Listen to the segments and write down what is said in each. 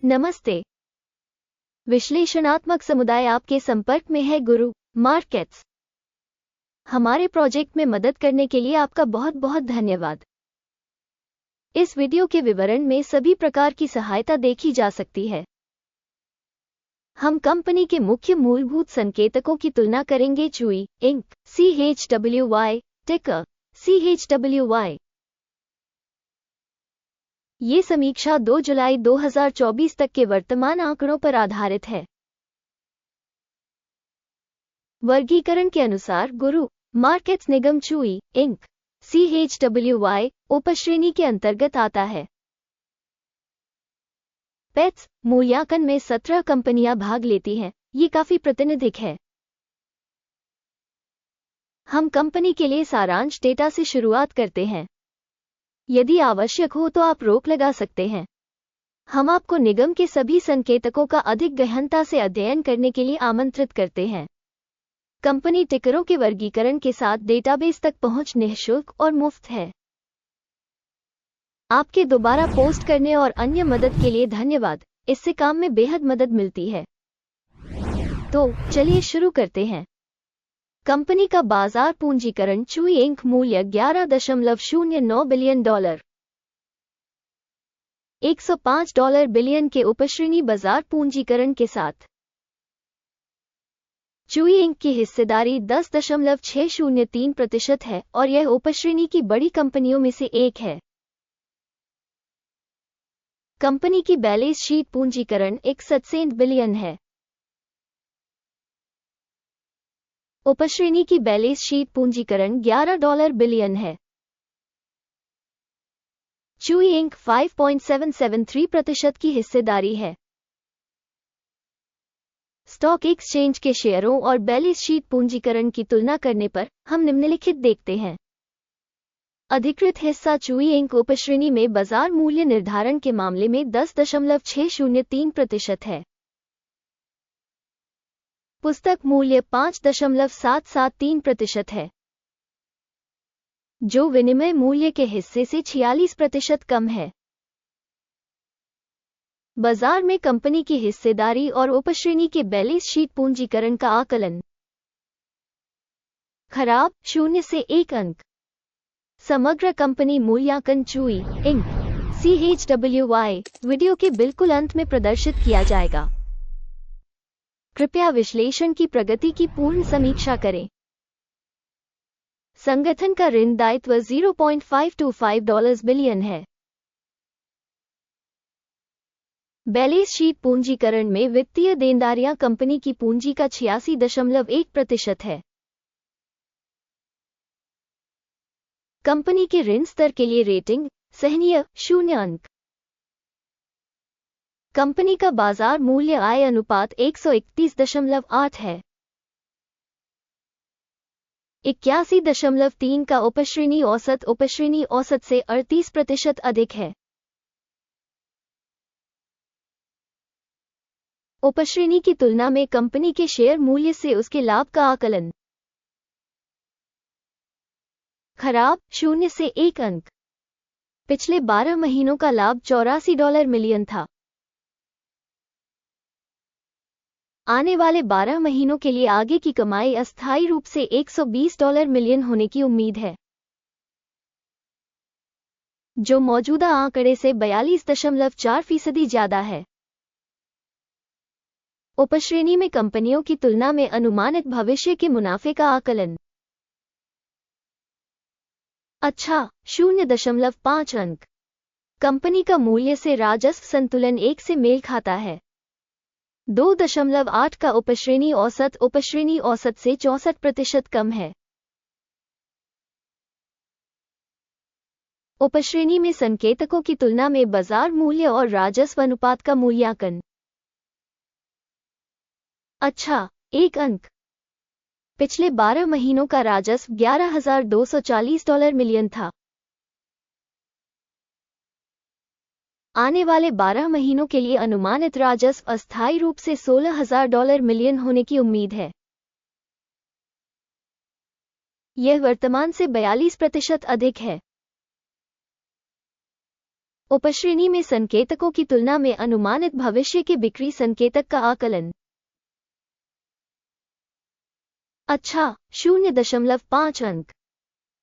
नमस्ते। विश्लेषणात्मक समुदाय आपके संपर्क में है गुरु मार्केट्स। हमारे प्रोजेक्ट में मदद करने के लिए आपका बहुत बहुत धन्यवाद। इस वीडियो के विवरण में सभी प्रकार की सहायता देखी जा सकती है। हम कंपनी के मुख्य मूलभूत संकेतकों की तुलना करेंगे। चुई इंक CHWY टिकर CHWY। ये समीक्षा 2 जुलाई 2024 तक के वर्तमान आंकड़ों पर आधारित है। वर्गीकरण के अनुसार गुरु मार्केट्स निगम चुई इंक CHWY उपश्रेणी के अंतर्गत आता है। पेट्स मूल्यांकन में 17 कंपनियां भाग लेती हैं। ये काफी प्रातिनिधिक है। हम कंपनी के लिए सारांश डेटा से शुरुआत करते हैं। यदि आवश्यक हो तो आप रोक लगा सकते हैं। हम आपको निगम के सभी संकेतकों का अधिक गहनता से अध्ययन करने के लिए आमंत्रित करते हैं। कंपनी टिकरों के वर्गीकरण के साथ डेटाबेस तक पहुंच निःशुल्क और मुफ्त है। आपके दोबारा पोस्ट करने और अन्य मदद के लिए धन्यवाद। इससे काम में बेहद मदद मिलती है। तो चलिए शुरू करते हैं। कंपनी का बाजार पूंजीकरण चुई इंक मूल्य $11.09 बिलियन, $105 बिलियन के उपश्रेणी बाजार पूंजीकरण के साथ। चुई इंक की हिस्सेदारी 10.603% है और यह उपश्रेणी की बड़ी कंपनियों में से एक है। कंपनी की बैलेंस शीट पूंजीकरण 61 बिलियन है। उपश्रेणी की बैलेंस शीट पूंजीकरण $11 बिलियन है। चुई इंक 5.773% की हिस्सेदारी है। स्टॉक एक्सचेंज के शेयरों और बैलेंस शीट पूंजीकरण की तुलना करने पर हम निम्नलिखित देखते हैं। अधिकृत हिस्सा चुई इंक उपश्रेणी में बाजार मूल्य निर्धारण के मामले में 10.603% है। पुस्तक मूल्य 5.773% है, जो विनिमय मूल्य के हिस्से से 46% कम है। बाजार में कंपनी की हिस्सेदारी और उपश्रेणी के बैलेंस शीट पूंजीकरण का आकलन। खराब 0 से 1 अंक। समग्र कंपनी मूल्यांकन चुई इंक CHWY वीडियो के बिल्कुल अंत में प्रदर्शित किया जाएगा। कृपया विश्लेषण की प्रगति की पूर्ण समीक्षा करें। संगठन का ऋण दायित्व $0.525 बिलियन है। बैलेंस शीट पूंजीकरण में वित्तीय देनदारियां कंपनी की पूंजी का 86.1% है। कंपनी के ऋण स्तर के लिए रेटिंग सहनीय 0 अंक। कंपनी का बाजार मूल्य आय अनुपात 131.8 है। 81.3 का उपश्रेणी औसत से 38% अधिक है। उपश्रेणी की तुलना में कंपनी के शेयर मूल्य से उसके लाभ का आकलन। खराब 0 से 1 अंक। पिछले 12 महीनों का लाभ $84 मिलियन था। आने वाले 12 महीनों के लिए आगे की कमाई अस्थायी रूप से $120 मिलियन होने की उम्मीद है, जो मौजूदा आंकड़े से 42.4% ज्यादा है। उपश्रेणी में कंपनियों की तुलना में अनुमानित भविष्य के मुनाफे का आकलन। अच्छा 0.5 अंक। कंपनी का मूल्य से राजस्व संतुलन 1 से मेल खाता है। 2.8 का उपश्रेणी औसत से 64% कम है। उपश्रेणी में संकेतकों की तुलना में बाजार मूल्य और राजस्व अनुपात का मूल्यांकन। अच्छा 1 अंक। पिछले 12 महीनों का राजस्व $11,240 मिलियन था। आने वाले 12 महीनों के लिए अनुमानित राजस्व अस्थायी रूप से $16,000 मिलियन होने की उम्मीद है। यह वर्तमान से 42% अधिक है। उपश्रेणी में संकेतकों की तुलना में अनुमानित भविष्य के बिक्री संकेतक का आकलन। अच्छा, 0.5 अंक।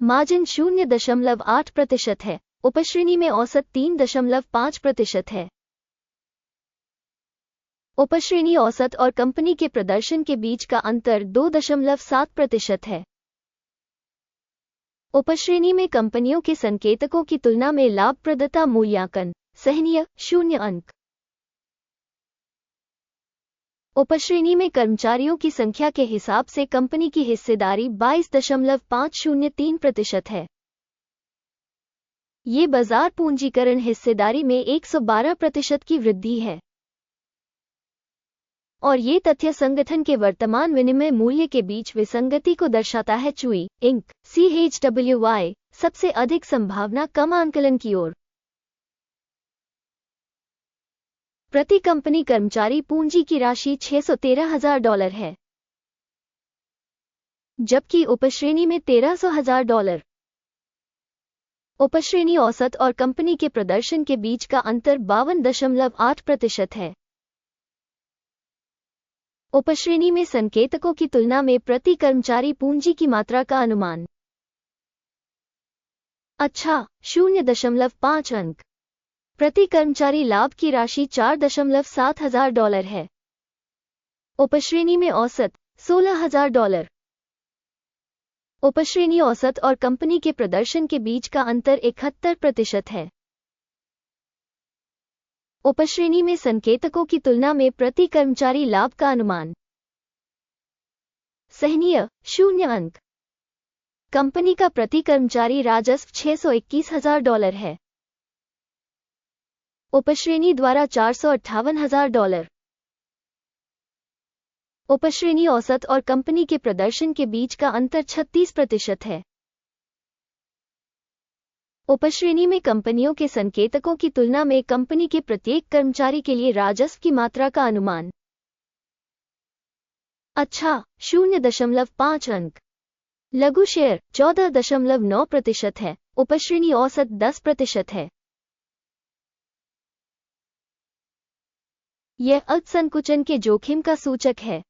मार्जिन 0.8% है। उपश्रेणी में औसत 3.5% है। उपश्रेणी औसत और कंपनी के प्रदर्शन के बीच का अंतर 2.7% है। उपश्रेणी में कंपनियों के संकेतकों की तुलना में लाभप्रदता मूल्यांकन सराहनीय 0 अंक। उपश्रेणी में कर्मचारियों की संख्या के हिसाब से कंपनी की हिस्सेदारी 22.503% है। ये बाजार पूंजीकरण हिस्सेदारी में 112% की वृद्धि है। और ये तथ्य संगठन के वर्तमान विनिमय मूल्य के बीच विसंगति को दर्शाता है। चुई इंक CHWY सबसे अधिक संभावना कम आंकलन की ओर। प्रति कंपनी कर्मचारी पूंजी की राशि $613,000 है, जबकि उपश्रेणी में $1300,000। उपश्रेणी औसत और कंपनी के प्रदर्शन के बीच का अंतर 52.8% है। उपश्रेणी में संकेतकों की तुलना में प्रति कर्मचारी पूंजी की मात्रा का अनुमान। अच्छा, 0.5 अंक। प्रति कर्मचारी लाभ की राशि $4,700 है। उपश्रेणी में औसत $16,000। उपश्रेणी औसत और कंपनी के प्रदर्शन के बीच का अंतर 71% है। उपश्रेणी में संकेतकों की तुलना में प्रति कर्मचारी लाभ का अनुमान। सराहनीय 0 अंक। कंपनी का प्रति कर्मचारी राजस्व $621,000 है। उपश्रेणी द्वारा $458,000। उपश्रेणी औसत और कंपनी के प्रदर्शन के बीच का अंतर 36% है। उपश्रेणी में कंपनियों के संकेतकों की तुलना में कंपनी के प्रत्येक कर्मचारी के लिए राजस्व की मात्रा का अनुमान। अच्छा, 0.5 अंक। लघु शेयर 14.9% है। उपश्रेणी औसत 10% है। यह अल्पसंकुचन के जोखिम का सूचक है।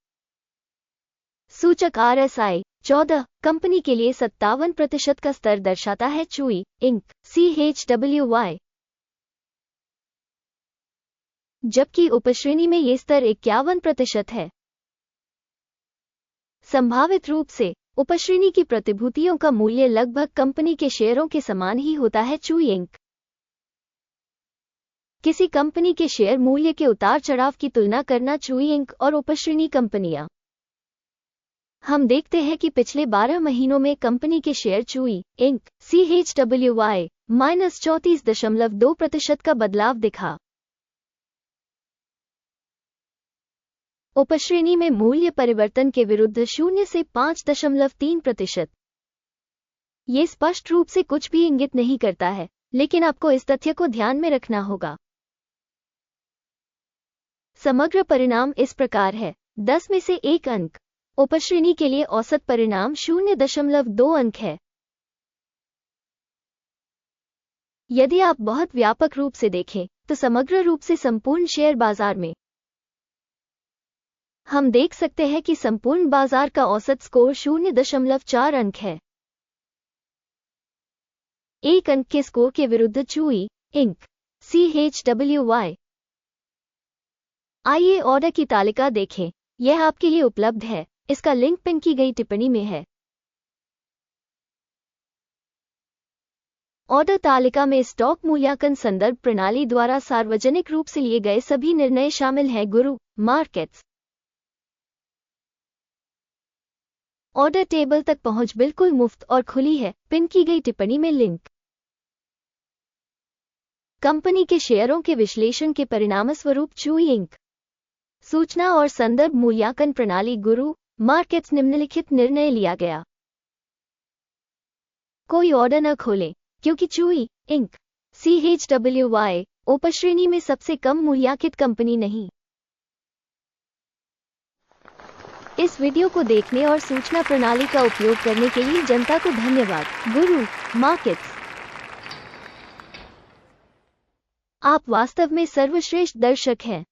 सूचक RSI 14 कंपनी के लिए 57% का स्तर दर्शाता है। चुई इंक CHWY जबकि उपश्रेणी में ये स्तर 51% है। संभावित रूप से उपश्रेणी की प्रतिभूतियों का मूल्य लगभग कंपनी के शेयरों के समान ही होता है। चुई इंक किसी कंपनी के शेयर मूल्य के उतार चढ़ाव की तुलना करना। चुई इंक और उपश्रेणी कंपनियां। हम देखते हैं कि पिछले 12 महीनों में कंपनी के शेयर चुई इंक CHWY -34.2% का बदलाव दिखा। उपश्रेणी में मूल्य परिवर्तन के विरुद्ध 0 से 5.3%। ये स्पष्ट रूप से कुछ भी इंगित नहीं करता है, लेकिन आपको इस तथ्य को ध्यान में रखना होगा। समग्र परिणाम इस प्रकार है: 10 में से 1 अंक। उपश्रेणी के लिए औसत परिणाम 0.2 अंक है। यदि आप बहुत व्यापक रूप से देखें तो समग्र रूप से संपूर्ण शेयर बाजार में हम देख सकते हैं कि संपूर्ण बाजार का औसत स्कोर 0.4 अंक है। 1 अंक के स्कोर के विरुद्ध चुई इंक CHWY। आइए ऑर्डर की तालिका देखें। यह आपके लिए उपलब्ध है। इसका लिंक पिन की गई टिप्पणी में है। ऑर्डर तालिका में स्टॉक मूल्यांकन संदर्भ प्रणाली द्वारा सार्वजनिक रूप से लिए गए सभी निर्णय शामिल हैं। गुरु मार्केट्स ऑर्डर टेबल तक पहुंच बिल्कुल मुफ्त और खुली है। पिन की गई टिप्पणी में लिंक। कंपनी के शेयरों के विश्लेषण के परिणामस्वरूप चुई इंक सूचना और संदर्भ मूल्यांकन प्रणाली गुरु मार्केट्स निम्नलिखित निर्णय लिया गया। कोई ऑर्डर न खोलें, क्योंकि चुई इंक CHWY उपश्रेणी में सबसे कम मूल्यांकित कंपनी नहीं। इस वीडियो को देखने और सूचना प्रणाली का उपयोग करने के लिए जनता को धन्यवाद। गुरु मार्केट्स। आप वास्तव में सर्वश्रेष्ठ दर्शक हैं।